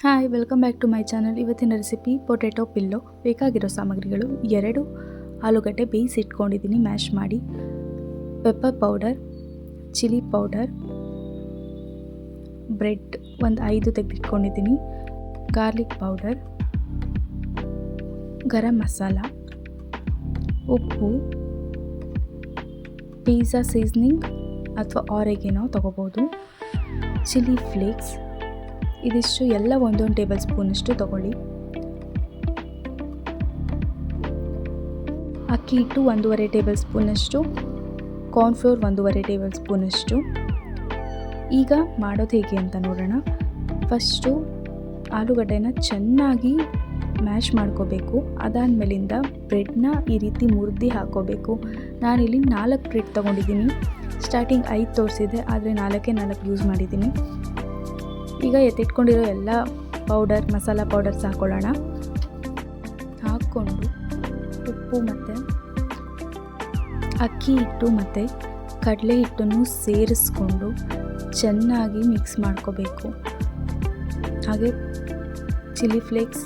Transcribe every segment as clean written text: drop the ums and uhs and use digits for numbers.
Hi, welcome back to my channel. ಇವತ್ತಿನ recipe potato pillow. ಬೇಕಾಗಿರೋ ಸಾಮಗ್ರಿಗಳು 2 ಆಲೂಗಡ್ಡೆ ಬೇಯಿಸಿಟ್ಕೊಂಡಿದ್ದೀನಿ ಮ್ಯಾಶ್ ಮಾಡಿ, pepper powder, chilli powder, bread ಒಂದು 5 ತೆಗೆದಿಟ್ಕೊಂಡಿದ್ದೀನಿ, ಗಾರ್ಲಿಕ್ ಪೌಡರ್, ಗರಂ ಮಸಾಲ, ಉಪ್ಪು, ಪಿಜ್ಜಾ ಸೀಸನಿಂಗ್ ಅಥವಾ ಆರೆಗಿನೋ ತೊಗೋಬೋದು, ಚಿಲ್ಲಿ ಫ್ಲೇಕ್ಸ್. ಇದಿಷ್ಟು ಎಲ್ಲ 1 ಟೇಬಲ್ ಸ್ಪೂನಷ್ಟು ತೊಗೊಳ್ಳಿ. ಅಕ್ಕಿ ಹಿಟ್ಟು 1.5 ಟೇಬಲ್ ಸ್ಪೂನಷ್ಟು, ಕಾರ್ನ್ಫ್ಲೋರ್ 1.5 ಟೇಬಲ್ ಸ್ಪೂನಷ್ಟು. ಈಗ ಮಾಡೋದು ಹೇಗೆ ಅಂತ ನೋಡೋಣ. ಫಸ್ಟು ಆಲೂಗಡ್ಡೆನ ಚೆನ್ನಾಗಿ ಮ್ಯಾಶ್ ಮಾಡ್ಕೋಬೇಕು. ಅದಾದಮೇಲಿಂದ ಬ್ರೆಡ್ನ ಈ ರೀತಿ ಮುರಿದು ಹಾಕ್ಕೋಬೇಕು. ನಾನಿಲ್ಲಿ 4 ಬ್ರೆಡ್ ತೊಗೊಂಡಿದ್ದೀನಿ. ಸ್ಟಾರ್ಟಿಂಗ್ 5 ತೋರಿಸಿದೆ, ಆದರೆ 4 ಯೂಸ್ ಮಾಡಿದ್ದೀನಿ. ಈಗ ಎತ್ತಿಟ್ಕೊಂಡಿರೋ ಎಲ್ಲ ಮಸಾಲ ಪೌಡರ್ಸ್ ಹಾಕ್ಕೊಳ್ಳೋಣ. ಹಾಕ್ಕೊಂಡು ಉಪ್ಪು ಮತ್ತು ಅಕ್ಕಿ ಹಿಟ್ಟು ಮತ್ತು ಕಡಲೆ ಹಿಟ್ಟನ್ನು ಸೇರಿಸ್ಕೊಂಡು ಚೆನ್ನಾಗಿ ಮಿಕ್ಸ್ ಮಾಡ್ಕೋಬೇಕು. ಹಾಗೆ ಚಿಲ್ಲಿ ಫ್ಲೇಕ್ಸ್,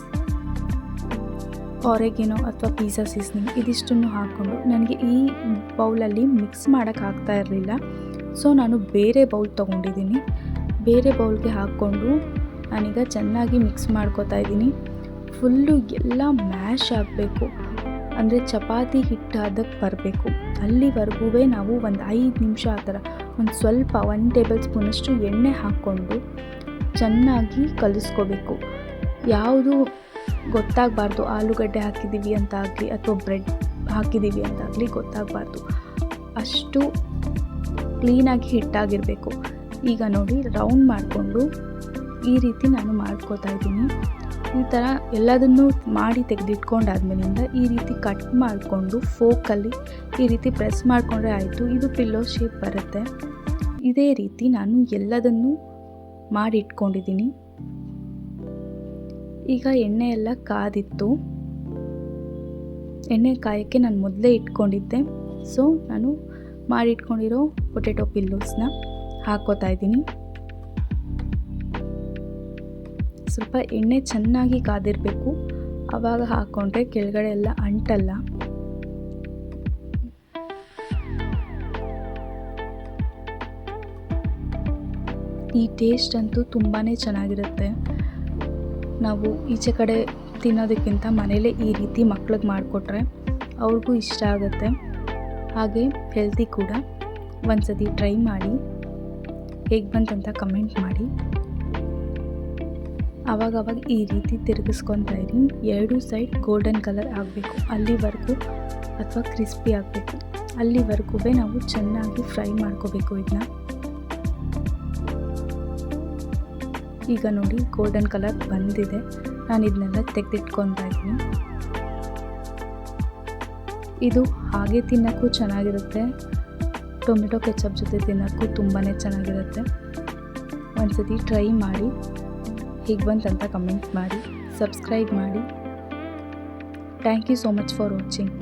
ಆರೆಗಿನೋ ಅಥವಾ ಪಿಜ್ಜಾ ಸೀಸನಿಂಗ್ ಇದಿಷ್ಟನ್ನು ಹಾಕ್ಕೊಂಡು, ನನಗೆ ಈ ಬೌಲಲ್ಲಿ ಮಿಕ್ಸ್ ಮಾಡೋಕ್ಕಾಗ್ತಾ ಇರಲಿಲ್ಲ, ಸೊ ನಾನು ಬೇರೆ ಬೌಲ್ ತೊಗೊಂಡಿದ್ದೀನಿ. ಬೇರೆ ಬೌಲ್ಗೆ ಹಾಕ್ಕೊಂಡು ನಾನೀಗ ಚೆನ್ನಾಗಿ ಮಿಕ್ಸ್ ಮಾಡ್ಕೋತಾ ಇದ್ದೀನಿ. ಫುಲ್ಲು ಎಲ್ಲ ಮ್ಯಾಶ್ ಆಗಬೇಕು, ಅಂದರೆ ಚಪಾತಿ ಹಿಟ್ಟು ಅದಕ್ಕೆ ಬರಬೇಕು. ಅಲ್ಲಿವರೆಗೂ ನಾವು ಒಂದು 5 ನಿಮಿಷ ಆ ಥರ ಒಂದು ಸ್ವಲ್ಪ 1 ಟೇಬಲ್ ಸ್ಪೂನಷ್ಟು ಎಣ್ಣೆ ಹಾಕ್ಕೊಂಡು ಚೆನ್ನಾಗಿ ಕಲಿಸ್ಕೋಬೇಕು. ಯಾವುದು ಗೊತ್ತಾಗಬಾರ್ದು, ಆಲೂಗಡ್ಡೆ ಹಾಕಿದ್ದೀವಿ ಅಂತ ಆಗಲಿ ಅಥವಾ ಬ್ರೆಡ್ ಹಾಕಿದ್ದೀವಿ ಅಂತಾಗಲಿ ಗೊತ್ತಾಗಬಾರ್ದು. ಅಷ್ಟು ಕ್ಲೀನಾಗಿ ಹಿಟ್ಟಾಗಿರಬೇಕು. ಈಗ ನೋಡಿ, ರೌಂಡ್ ಮಾಡಿಕೊಂಡು ಈ ರೀತಿ ನಾನು ಮಾಡ್ಕೋತಾ ಇದ್ದೀನಿ. ಈ ಥರ ಎಲ್ಲದನ್ನೂ ಮಾಡಿ ತೆಗೆದಿಟ್ಕೊಂಡಾದ್ಮೇಲಿಂದ ಈ ರೀತಿ ಕಟ್ ಮಾಡಿಕೊಂಡು ಫೋಕಲ್ಲಿ ಈ ರೀತಿ ಪ್ರೆಸ್ ಮಾಡಿಕೊಂಡ್ರೆ ಆಯಿತು. ಇದು ಪಿಲ್ಲೋ ಶೇಪ್ ಬರುತ್ತೆ. ಇದೇ ರೀತಿ ನಾನು ಎಲ್ಲದನ್ನೂ ಮಾಡಿ ಇಟ್ಕೊಂಡಿದ್ದೀನಿ. ಈಗ ಎಣ್ಣೆ ಎಲ್ಲ ಕಾದಿತ್ತು. ಎಣ್ಣೆ ಕಾಯೋಕ್ಕೆ ನಾನು ಮೊದಲೇ ಇಟ್ಕೊಂಡಿದ್ದೆ. ಸೊ ನಾನು ಮಾಡಿಟ್ಕೊಂಡಿರೋ ಪೊಟೆಟೊ ಪಿಲ್ಲೋಸ್ನ ಹಾಕ್ಕೋತಾ ಇದ್ದೀನಿ. ಸ್ವಲ್ಪ ಎಣ್ಣೆ ಚೆನ್ನಾಗಿ ಕಾದಿರಬೇಕು, ಆವಾಗ ಹಾಕ್ಕೊಂಡ್ರೆ ಕೆಳಗಡೆ ಎಲ್ಲ ಅಂಟಲ್ಲ. ಈ ಟೇಸ್ಟ್ ಅಂತೂ ತುಂಬಾ ಚೆನ್ನಾಗಿರುತ್ತೆ. ನಾವು ಈಚೆ ಕಡೆ ತಿನ್ನೋದಕ್ಕಿಂತ ಮನೇಲೇ ಈ ರೀತಿ ಮಕ್ಳಿಗೆ ಮಾಡಿಕೊಟ್ರೆ ಅವ್ರಿಗೂ ಇಷ್ಟ ಆಗುತ್ತೆ. ಹಾಗೆ ಹೆಲ್ತಿ ಕೂಡ. ಒಂದ್ಸತಿ ಟ್ರೈ ಮಾಡಿ, ಹೇಗೆ ಬಂತಂತ ಕಮೆಂಟ್ ಮಾಡಿ. ಆವಾಗವಾಗ ಈ ರೀತಿ ತಿರುಗಿಸ್ಕೊತಾ ಇದ್ದೀನಿ. 2 ಸೈಡ್ ಗೋಲ್ಡನ್ ಕಲರ್ ಆಗಬೇಕು ಅಲ್ಲಿವರೆಗೂ, ಅಥವಾ ಕ್ರಿಸ್ಪಿ ಆಗಬೇಕು ಅಲ್ಲಿವರೆಗೂ ನಾವು ಚೆನ್ನಾಗಿ ಫ್ರೈ ಮಾಡ್ಕೋಬೇಕು ಇದನ್ನ. ಈಗ ನೋಡಿ, ಗೋಲ್ಡನ್ ಕಲರ್ ಬಂದಿದೆ. ನಾನು ಇದನ್ನೆಲ್ಲ ತೆಗೆದಿಟ್ಕೊತಾ ಇದ್ದೀನಿ. ಇದು ಹಾಗೆ ತಿನ್ನೋಕ್ಕೂ ಚೆನ್ನಾಗಿರುತ್ತೆ, ಟೊಮೆಟೊ ಕೆಚಪ್ ಜೊತೆ ತಿನ್ನೋಕ್ಕೂ ತುಂಬಾ ಚೆನ್ನಾಗಿರುತ್ತೆ. ಒಂದ್ಸತಿ ಟ್ರೈ ಮಾಡಿ, ಹೇಗೆ ಬಂತಂತ ಕಮೆಂಟ್ ಮಾಡಿ, ಸಬ್ಸ್ಕ್ರೈಬ್ ಮಾಡಿ. Thank you so much for watching.